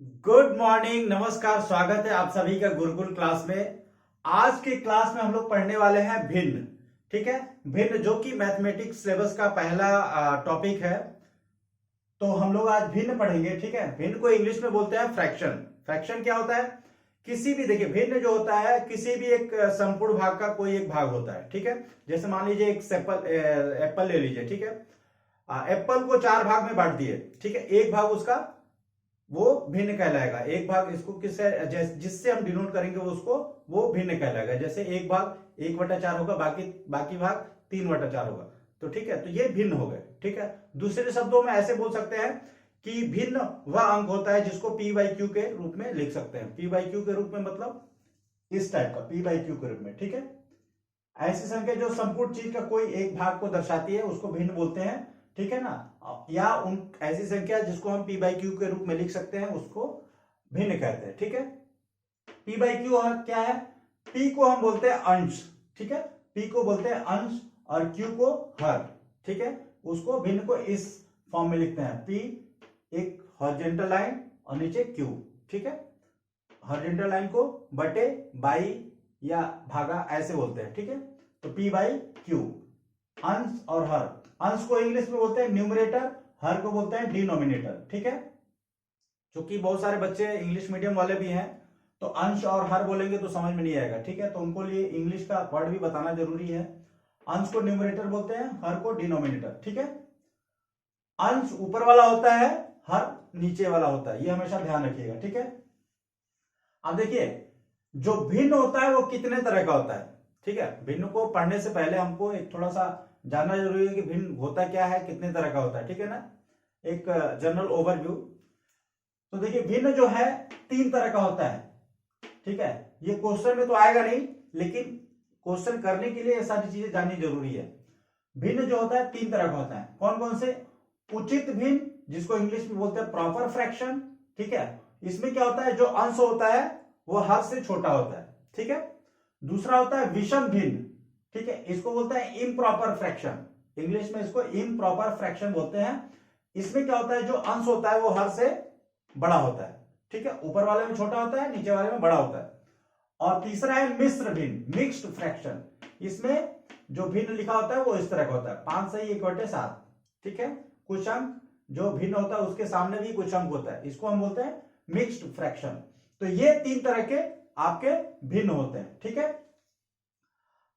Good morning, नमस्कार, स्वागत है आप सभी का गुरुकुल क्लास में। आज के क्लास में हम लोग पढ़ने वाले हैं भिन्न। ठीक है, भिन्न जो कि मैथमेटिक्स सिलेबस का पहला टॉपिक है। तो हम लोग आज भिन्न पढ़ेंगे। ठीक है, भिन्न को इंग्लिश में बोलते हैं फ्रैक्शन। फ्रैक्शन क्या होता है? किसी भी, देखिए, भिन्न जो होता है किसी भी एक संपूर्ण भाग का कोई एक भाग होता है। ठीक है, जैसे मान लीजिए एक एप्पल ले लीजिए। ठीक है, एप्पल को 4 भाग में बांट दिए। ठीक है, एक भाग उसका वो भिन्न कहलाएगा। एक भाग इसको किससे, जिससे हम डिनोट करेंगे उसको, वो भिन्न कहलाएगा। जैसे एक भाग 1/4 होगा, बाकी भाग 3/4 होगा। तो ठीक है, तो ये भिन्न हो गए। ठीक है, दूसरे शब्दों में ऐसे बोल सकते हैं कि भिन्न वह अंक होता है जिसको p/q के रूप में लिख सकते हैं। p/q के रूप में मतलब इस टाइप का, p/q के रूप में। ठीक है, ऐसी संख्या जो संपूर्ण चीज का कोई एक भाग को दर्शाती है उसको भिन्न बोलते हैं। ठीक है ना, या उन ऐसी संख्या जिसको हम p/q के रूप में लिख सकते हैं उसको भिन्न कहते हैं। ठीक है, p/q क्या है? p को हम बोलते हैं अंश। ठीक है, p को बोलते हैं अंश और q को हर। ठीक है, उसको भिन्न को इस फॉर्म में लिखते हैं, p एक हॉरिजॉन्टल लाइन और नीचे q। ठीक है, हॉरिजॉन्टल लाइन को बटे बाई या भागा ऐसे बोलते हैं। ठीक है, तो p/q अंश और हर। अंश को इंग्लिश में बोलते हैं न्यूमरेटर, हर को बोलते हैं डिनोमिनेटर। ठीक है, क्योंकि बहुत सारे बच्चे इंग्लिश मीडियम वाले भी हैं तो अंश और हर बोलेंगे तो समझ में नहीं आएगा। ठीक है, तो उनको लिए इंग्लिश का वर्ड भी बताना जरूरी है। अंश को न्यूमरेटर बोलते हैं, हर को डिनोमिनेटर। ठीक है, अंश ऊपर वाला होता है, हर नीचे वाला होता है, ये हमेशा ध्यान रखिएगा। ठीक है, अब देखिए, जो भिन्न होता है वो कितने तरह का होता है। ठीक है, भिन्न को पढ़ने से पहले हमको एक थोड़ा सा जानना जरूरी है कि भिन्न होता क्या है, कितने तरह का होता है। ठीक है ना, एक जनरल ओवरव्यू। तो देखिए, भिन्न जो है 3 तरह का होता है। ठीक है, ये क्वेश्चन में तो आएगा नहीं, लेकिन क्वेश्चन करने के लिए ये सारी चीजें जाननी जरूरी है। भिन्न जो होता है 3 तरह का होता है। कौन कौन से? उचित भिन्न, जिसको इंग्लिश में बोलते हैं प्रॉपर फ्रैक्शन। ठीक है, इसमें क्या होता है, जो अंश होता है वो हर से छोटा होता है। ठीक है, दूसरा होता है विषम भिन्न। ठीक है, इसको बोलते हैं इम्प्रॉपर फ्रैक्शन। इंग्लिश में इसको इम्प्रॉपर फ्रैक्शन बोलते हैं। इसमें क्या होता है, जो अंश होता है वो हर से बड़ा होता है। ठीक है, ऊपर वाले में छोटा होता है, नीचे वाले में बड़ा होता है। और तीसरा है मिश्र भिन्न, मिक्स्ड फ्रैक्शन। इसमें जो भिन्न लिखा होता है वो इस तरह का होता है, 5 से 1/7। ठीक है, कुछ अंक जो भिन्न होता है उसके सामने भी कुछ अंक होता है, इसको हम बोलते हैं मिक्स्ड फ्रैक्शन। तो ये 3 तरह के आपके भिन्न होते हैं। ठीक है,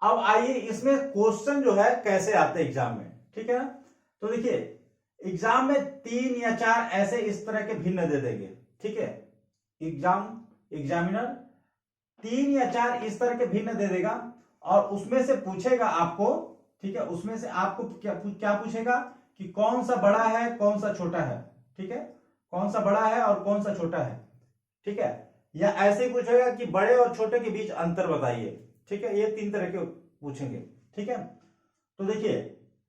अब आइए इसमें क्वेश्चन जो है कैसे आते हैं एग्जाम में। ठीक है ना, तो देखिए, एग्जाम में 3 या 4 ऐसे इस तरह के भिन्न दे देंगे। ठीक है, एग्जामिनर 3 या 4 इस तरह के भिन्न दे देगा और उसमें से पूछेगा आपको। ठीक है, उसमें से आपको क्या पूछेगा कि कौन सा बड़ा है, कौन सा छोटा है। ठीक है, कौन सा बड़ा है और कौन सा छोटा है। ठीक है, या ऐसे पूछेगा कि बड़े और छोटे के बीच अंतर बताइए। ठीक है, ये 3 तरह के पूछेंगे। ठीक है, तो देखिए,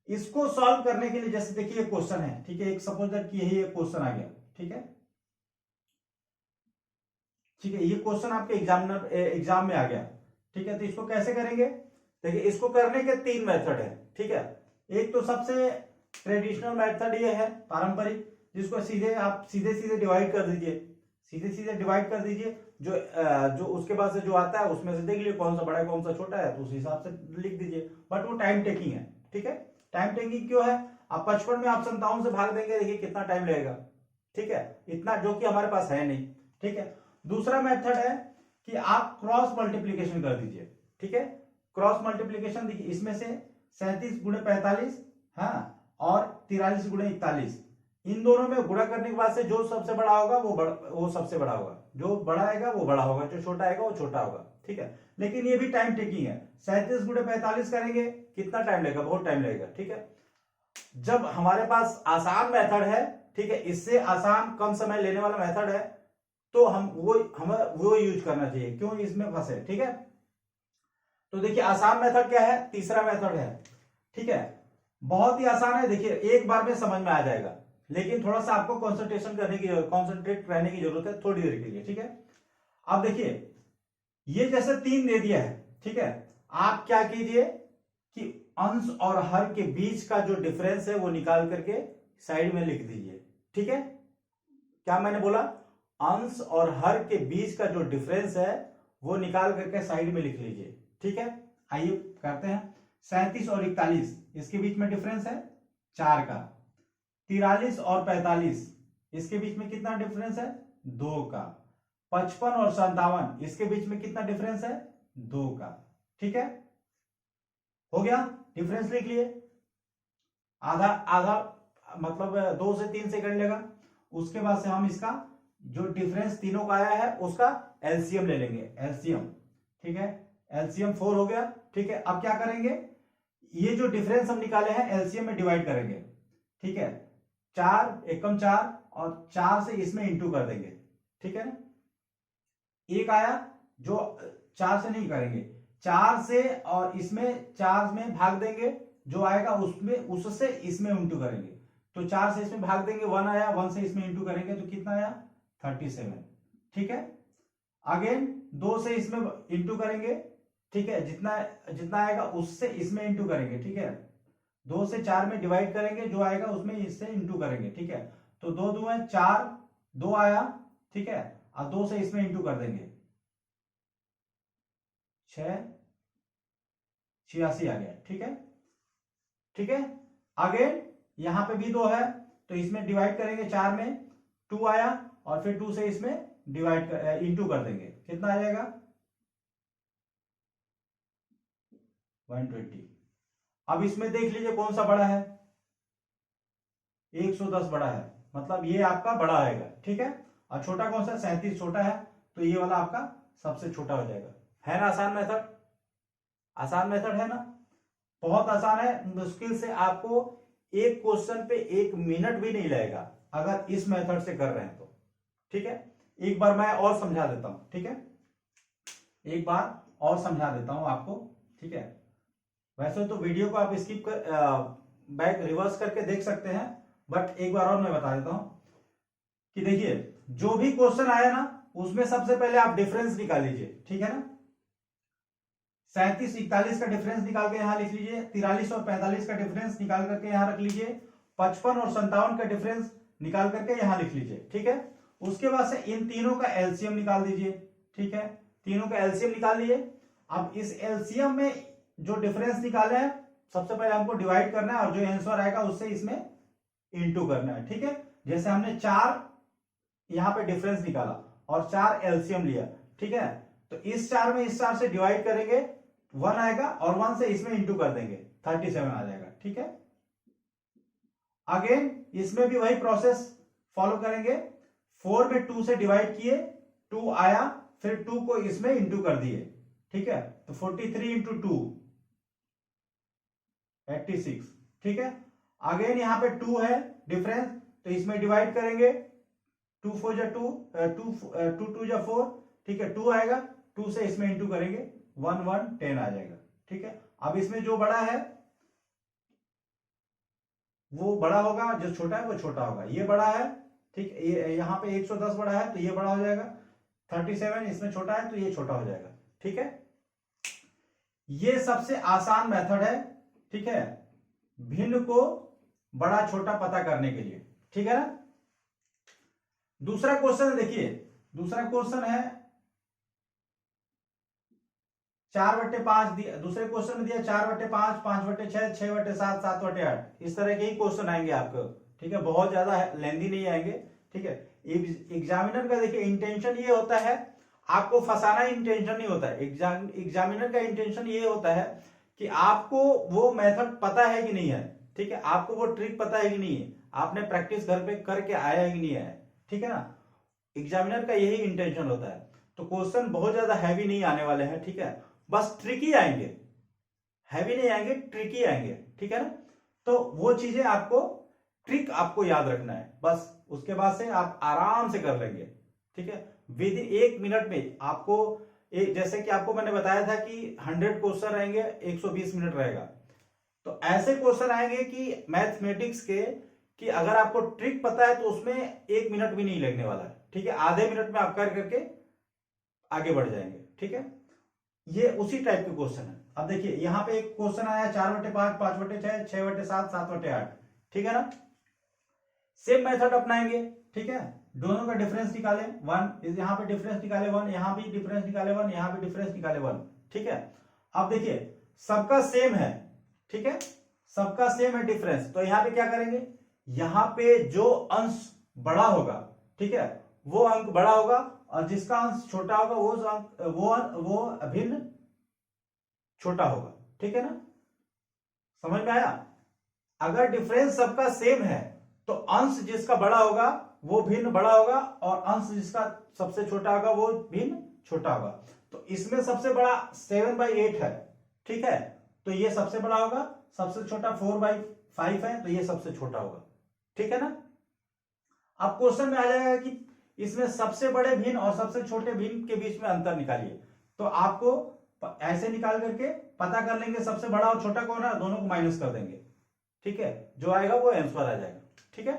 इसको सॉल्व करने के लिए, जैसे देखिए क्वेश्चन है। ठीक है, एक सपोज दैट कि यही एक क्वेश्चन आ गया। ठीक है, ठीक है, ये क्वेश्चन आपके एग्जाम में आ गया। ठीक है, तो इसको कैसे करेंगे? देखिए, इसको करने के 3 मेथड है। ठीक है, एक तो सबसे ट्रेडिशनल मेथड ये है, पारंपरिक, जिसको आप सीधे डिवाइड कर दीजिए। सीधे डिवाइड कर दीजिए, जो उसके बाद से जो आता है उसमें से देख लीजिए कौन सा बड़ा है कौन सा छोटा है, तो उस हिसाब से लिख दीजिए। बट वो टाइम टेकिंग है। ठीक है, टाइम टेकिंग क्यों है? आप 55 में आप 57 से भाग देंगे, देखिए कितना टाइम लगेगा। ठीक है, इतना जो कि हमारे पास है नहीं। ठीक है, दूसरा मेथड है कि आप क्रॉस मल्टीप्लीकेशन कर दीजिए। ठीक है, क्रॉस मल्टीप्लीकेशन देखिए, इसमें से 37 × 45, हाँ, और 43 × 41, इन दोनों में गुणा करने के बाद से जो सबसे बड़ा होगा वो सबसे बड़ा होगा, जो बड़ा आएगा वो बड़ा होगा, जो छोटा आएगा वो छोटा होगा। ठीक है, लेकिन ये भी टाइम टेकिंग है। 37 × 45 करेंगे, कितना टाइम लगेगा? बहुत टाइम लगेगा। ठीक है, जब हमारे पास आसान मेथड है, ठीक है, इससे आसान कम समय लेने वाला मेथड है, तो हमें वो यूज करना चाहिए। क्यों इसमें फंसे? ठीक है, तो देखिए, आसान मेथड क्या है? तीसरा मेथड है। ठीक है, बहुत ही आसान है। देखिए, एक बार में समझ में आ जाएगा, लेकिन थोड़ा सा आपको कॉन्सेंट्रेट रहने की जरूरत है थोड़ी देर के लिए। ठीक है, अब देखिए, ये जैसे 3 दे दिया है। ठीक है, आप क्या कीजिए कि अंश और हर के बीच का जो डिफरेंस है वो निकाल करके साइड में लिख दीजिए। ठीक है, क्या मैंने बोला? अंश और हर के बीच का जो डिफरेंस है वो निकाल करके साइड में लिख लीजिए। ठीक है, आइए करते हैं। 37 और 41 इसके बीच में डिफरेंस है 4 का। 43 और 45 इसके बीच में कितना डिफरेंस है 2 का। 55 और 57 इसके बीच में कितना डिफरेंस है 2 का। ठीक है, हो गया, डिफरेंस लिख लिए। आधा आधा मतलब 2 से 3 सेकंड लेगा। उसके बाद से हम इसका जो डिफरेंस तीनों का आया है उसका एलसीएम ले लेंगे, एलसीएम। ठीक है, एलसीएम 4 हो गया। ठीक है, अब क्या करेंगे, ये जो डिफरेंस हम निकाले हैं एलसीएम में डिवाइड करेंगे। ठीक है, 4 एकम 4 और 4 से इसमें इंटू कर देंगे। ठीक है ना, एक आया जो 4 से नहीं करेंगे, 4 से और इसमें 4 में भाग देंगे, जो आएगा उसमें उससे इसमें इंटू करेंगे। तो 4 से इसमें भाग देंगे, 1 आया, 1 से इसमें इंटू करेंगे तो कितना आया 37। ठीक है, अगेन 2 से इसमें इंटू करेंगे। ठीक है, जितना जितना आएगा उससे इसमें इंटू करेंगे। ठीक है, 2 से 4 में डिवाइड करेंगे, जो आएगा उसमें इससे इंटू करेंगे। ठीक है, तो 2 2 है 4, 2 आया। ठीक है, और 2 से इसमें इंटू कर देंगे, 6 86 आ गया। ठीक है, ठीक है, अगेन यहां पे भी 2 है तो इसमें डिवाइड करेंगे, 4 में 2 आया और फिर 2 से इसमें डिवाइड इंटू कर देंगे, कितना आ जाएगा 120। अब इसमें देख लीजिए कौन सा बड़ा है, 110 बड़ा है, मतलब ये आपका बड़ा आएगा। ठीक है, और छोटा कौन सा 37 छोटा है, तो ये वाला आपका सबसे छोटा हो जाएगा। है ना आसान मेथड, आसान मेथड है ना, बहुत आसान है। मुश्किल से आपको एक क्वेश्चन पे 1 मिनट भी नहीं लगेगा अगर इस मेथड से कर रहे हैं तो। ठीक है, एक बार मैं और समझा देता हूं। ठीक है, एक बार और समझा देता हूं आपको। ठीक है, वैसे तो वीडियो को आप स्किप कर बैक रिवर्स करके देख सकते हैं, बट एक बार और मैं बता देता हूं कि देखिए जो भी क्वेश्चन आया ना उसमें सबसे पहले आप डिफरेंस निकाल लीजिए। ठीक है ना, 37 41 का डिफरेंस निकाल के यहां लिख लीजिए, 43 और 45 का डिफरेंस निकाल करके यहां रख लीजिए, 55 और 57 का डिफरेंस निकाल करके यहां लिख लीजिए। ठीक है, उसके बाद से इन तीनों का एलसीएम निकाल दीजिए। ठीक है, तीनों का एलसीएम निकाल लिए। अब इस एलसीएम में जो डिफरेंस निकाले हैं सबसे पहले हमको डिवाइड करना है और जो आंसर आएगा उससे इसमें इंटू करना है। ठीक है, जैसे हमने 4 यहां पे डिफरेंस निकाला और 4 एलसीएम लिया। ठीक है, तो इस 4 में इस 4 से डिवाइड करेंगे, 1 आएगा और 1 से इसमें इंटू कर देंगे, 37 आ जाएगा। ठीक है, अगेन इसमें भी वही प्रोसेस फॉलो करेंगे। 4 में 2 से डिवाइड किए, 2 आया, फिर 2 को इसमें इंटू कर दिए। ठीक है, तो 43 इंटू 2 86। ठीक है, अगेन यहां पे 2 है डिफरेंस, तो इसमें डिवाइड करेंगे, 2 4 जा 2, 2 2 जा 4। ठीक है, 2 आएगा, 2 से इसमें इंटू करेंगे, 1 1 10 आ जाएगा। ठीक है, अब इसमें जो बड़ा है वो बड़ा होगा, जो छोटा है वो छोटा होगा। ये बड़ा है, ठीक, ये यहाँ पे 110 बड़ा है तो ये बड़ा हो जाएगा, 37 इसमें छोटा है तो ये छोटा हो जाएगा। ठीक है, ये सबसे आसान मेथड है। ठीक है, भिन्न को बड़ा छोटा पता करने के लिए। ठीक है ना, दूसरा क्वेश्चन देखिए, दूसरा क्वेश्चन है 4/5 दिया, दूसरे क्वेश्चन में दिया 4/5, 5/6, 6/7, 7/8, इस तरह के ही क्वेश्चन आएंगे आपको। ठीक है, बहुत ज्यादा लेंदी नहीं आएंगे। ठीक है, एग्जामिनर का देखिए इंटेंशन ये होता है, आपको फंसाना इंटेंशन नहीं होता है। एग्जामिनर का इंटेंशन ये होता है कि आपको वो मेथड पता है कि नहीं है। ठीक है, आपको वो ट्रिक पता है कि नहीं है, आपने प्रैक्टिस घर पे करके आया है कि नहीं आया। ठीक है ना, एग्जामिनर का यही इंटेंशन होता है। तो क्वेश्चन बहुत ज्यादा हैवी नहीं आने वाले हैं। ठीक है, बस ट्रिकी आएंगे, हैवी नहीं आएंगे, ट्रिकी आएंगे। ठीक है ना, तो वो चीजें आपको, ट्रिक आपको याद रखना है बस, उसके बाद से आप आराम से कर लेंगे। ठीक है, विद इन 1 मिनट में आपको एक, जैसे कि आपको मैंने बताया था कि 100 क्वेश्चन रहेंगे, 120 मिनट रहेगा, तो ऐसे क्वेश्चन आएंगे कि मैथमेटिक्स के, कि अगर आपको ट्रिक पता है तो उसमें 1 मिनट भी नहीं लगने वाला है। ठीक है, आधे मिनट में आप कर करके आगे बढ़ जाएंगे। ठीक है, ये उसी टाइप के क्वेश्चन है। अब देखिए यहां पे एक क्वेश्चन आया 4/5, 5/6, 6/7, 7/8। ठीक है ना, सेम मेथड अपनाएंगे, ठीक है। दोनों का डिफरेंस निकाले 1, यहाँ पे डिफरेंस निकाले 1, यहाँ भी डिफरेंस निकाले 1, यहाँ भी डिफरेंस निकाले 1, ठीक है। अब देखिए सबका सेम है, ठीक है, सबका सेम है डिफरेंस, तो यहाँ पे क्या करेंगे, यहाँ पे जो अंश बड़ा होगा, ठीक है, वो अंक बड़ा होगा, और जिसका अंश छोटा होगा वो अभिन्न छोटा होगा, ठीक है ना, समझ में आया। अगर डिफरेंस सबका सेम है तो अंश जिसका बड़ा होगा वो भिन्न बड़ा होगा, और अंश जिसका सबसे छोटा होगा वो भिन्न छोटा होगा। तो इसमें सबसे बड़ा 7/8 है, ठीक है, तो ये सबसे बड़ा होगा, सबसे छोटा 4/5 है, तो ये सबसे छोटा होगा, ठीक है ना। अब क्वेश्चन में आ जाएगा कि इसमें सबसे बड़े भिन्न और सबसे छोटे भिन्न के बीच में अंतर निकालिए, तो आपको ऐसे निकाल करके पता कर लेंगे सबसे बड़ा और छोटा कौन है, दोनों को माइनस कर देंगे, ठीक है, जो आएगा वो आंसर आ जाएगा, ठीक है।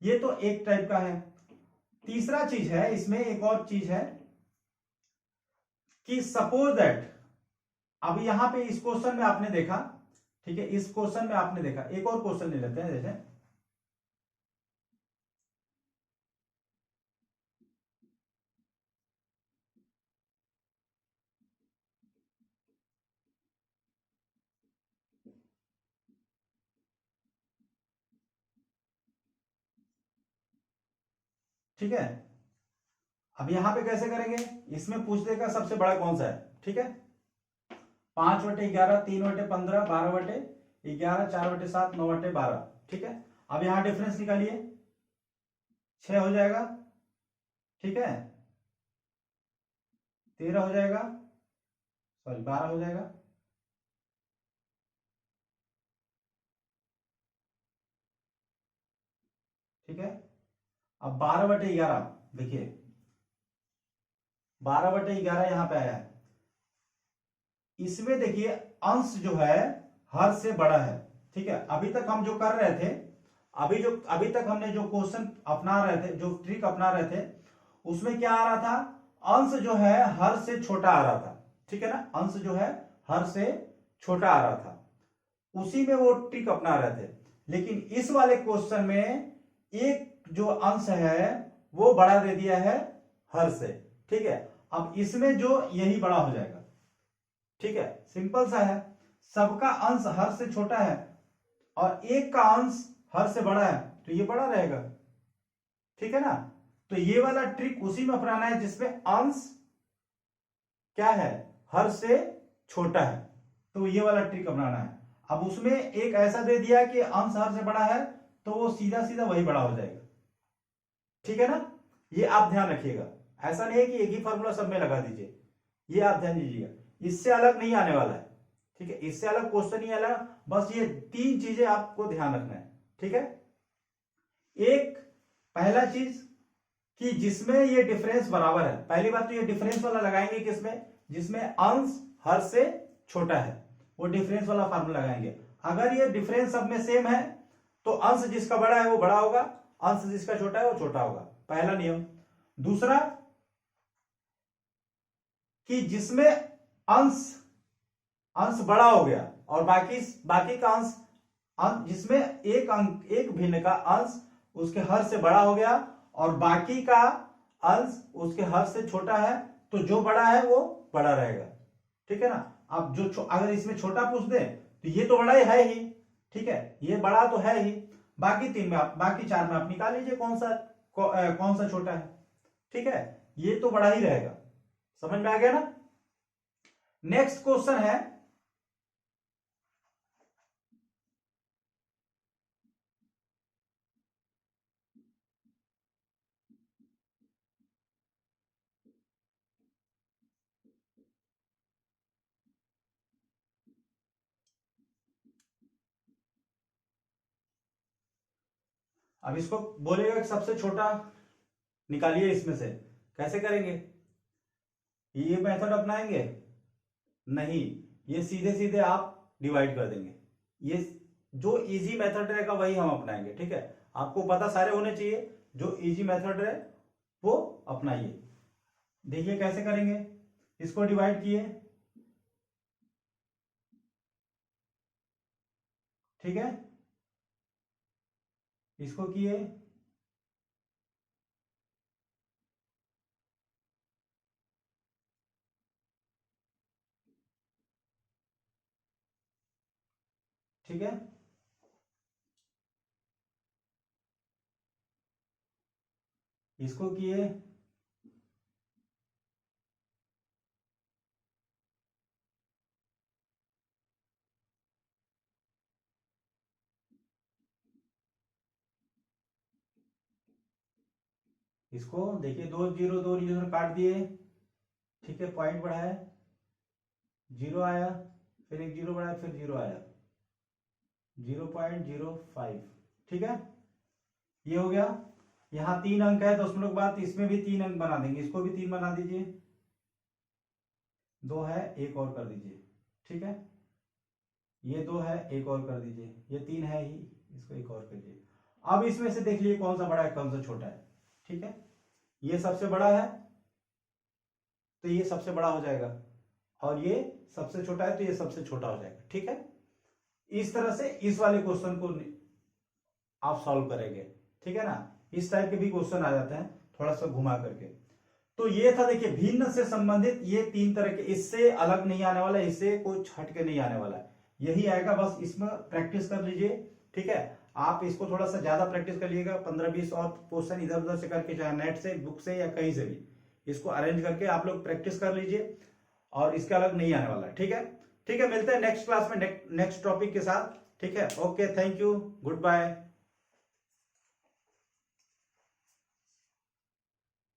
ये तो एक टाइप का है। तीसरा चीज है, इसमें एक और चीज है कि सपोज दैट, अब यहां पे इस क्वेश्चन में आपने देखा, ठीक है, इस क्वेश्चन में आपने देखा, एक और क्वेश्चन ले लेते हैं जैसे, ठीक है। अब यहां पे कैसे करेंगे, इसमें पूछ देगा सबसे बड़ा कौन सा है, ठीक है, 5/11, 3/15, 12/11, 4/7, 9/12, ठीक है। अब यहां डिफरेंस निकालिए, 6 हो जाएगा, ठीक है, 13 हो जाएगा, सॉरी 12 हो जाएगा, ठीक है। अब 12/11 देखिए, 12/11 यहां पे आया है, इसमें देखिए अंश जो है हर से बड़ा है, ठीक है। अभी तक हम जो कर रहे थे, अभी तक हमने जो क्वेश्चन अपना रहे थे, जो ट्रिक अपना रहे थे, उसमें क्या आ रहा था, अंश जो है हर से छोटा आ रहा था, ठीक है ना, अंश जो है हर से छोटा आ रहा था, उसी में वो ट्रिक अपना रहे थे। लेकिन इस वाले क्वेश्चन में एक जो अंश है वो बड़ा दे दिया है हर से, ठीक है। अब इसमें जो यही बड़ा हो जाएगा, ठीक है, सिंपल सा है, सबका अंश हर से छोटा है और एक का अंश हर से बड़ा है, तो ये बड़ा रहेगा, ठीक है ना। तो ये वाला ट्रिक उसी में अपनाना है जिसमें अंश क्या है, हर से छोटा है, तो ये वाला ट्रिक अपनाना है। अब उसमें एक ऐसा दे दिया कि अंश हर से बड़ा है, तो वो सीधा सीधा वही बड़ा हो जाएगा, ठीक है ना। ये आप ध्यान रखिएगा, ऐसा नहीं है कि एक ही फॉर्मूला सब में लगा दीजिए, ये आप ध्यान दीजिएगा, इससे अलग नहीं आने वाला है, ठीक है, इससे अलग क्वेश्चन नहीं आना, बस ये 3 चीजें आपको ध्यान रखना है, ठीक है। एक, पहला चीज कि जिसमें ये डिफरेंस बराबर है, पहली बात तो ये डिफरेंस वाला लगाएंगे किसमें, जिसमें अंश हर से छोटा है, वो डिफरेंस वाला फार्मूला लगाएंगे। अगर ये डिफरेंस सब में सेम है तो अंश जिसका बड़ा है वो बड़ा होगा, अंश जिसका छोटा है वो छोटा होगा, पहला नियम। दूसरा कि जिसमें अंश अंश बड़ा हो गया और बाकी बाकी का अंश, जिसमें एक भिन्न का अंश उसके हर से बड़ा हो गया और बाकी का अंश उसके हर से छोटा है, तो जो बड़ा है वो बड़ा रहेगा, ठीक है ना। अब जो अगर इसमें छोटा पूछ दे तो ये तो बड़ा ही है ही, ठीक है, ये बड़ा तो है ही, बाकी 3 में आप, बाकी 4 में आप निकाल लीजिए कौन सा छोटा है, ठीक है, ये तो बड़ा ही रहेगा, समझ में आ गया ना। नेक्स्ट क्वेश्चन है, अब इसको बोलेगा कि सबसे छोटा निकालिए इसमें से, कैसे करेंगे, ये मेथड अपनाएंगे, नहीं, ये सीधे सीधे आप डिवाइड कर देंगे, ये जो इजी मेथड रहेगा वही हम अपनाएंगे, ठीक है। आपको पता सारे होने चाहिए, जो इजी मेथड है वो अपनाइए। देखिए कैसे करेंगे, इसको डिवाइड किए, ठीक है, इसको किए, ठीक है। इसको किए, इसको देखिए, दो जीरो काट दिए, ठीक है, पॉइंट बढ़ाए, जीरो आया, फिर एक जीरो बढ़ाया, फिर जीरो आया, 0.05, ठीक है। ये हो गया। यहाँ 3 अंक है 10 के बाद, इसमें भी 3 अंक बना देंगे, इसको भी 3 बना दीजिए, 2 है, एक और कर दीजिए, ठीक है। ये 2 है, एक और कर दीजिए, ये 3 है ही, इसको एक और करिए। अब इसमें से देख लीजिए कौन सा बड़ा है कौन सा छोटा है, ठीक है। ये सबसे बड़ा है तो ये सबसे बड़ा हो जाएगा, और ये सबसे छोटा है तो ये सबसे छोटा हो जाएगा, ठीक है। इस तरह से इस वाले क्वेश्चन को आप सॉल्व करेंगे, ठीक है ना। इस टाइप के भी क्वेश्चन आ जाते हैं थोड़ा सा घुमा करके। तो ये था, देखिए, भिन्न से संबंधित ये 3 तरह के, इससे अलग नहीं आने वाला, इससे कुछ हट के नहीं आने वाला, यही आएगा, बस इसमें प्रैक्टिस कर लीजिए, ठीक है। आप इसको थोड़ा सा ज्यादा प्रैक्टिस कर लीजिएगा, 15-20 और क्वेश्चन इधर उधर से करके, चाहे नेट से, बुक से, या कहीं से भी इसको अरेंज करके आप लोग प्रैक्टिस कर लीजिए, और इसके अलग नहीं आने वाला है, ठीक है। ठीक है, मिलते हैं नेक्स्ट क्लास में नेक्स्ट टॉपिक के साथ, ठीक है। Okay, thank you, good bye.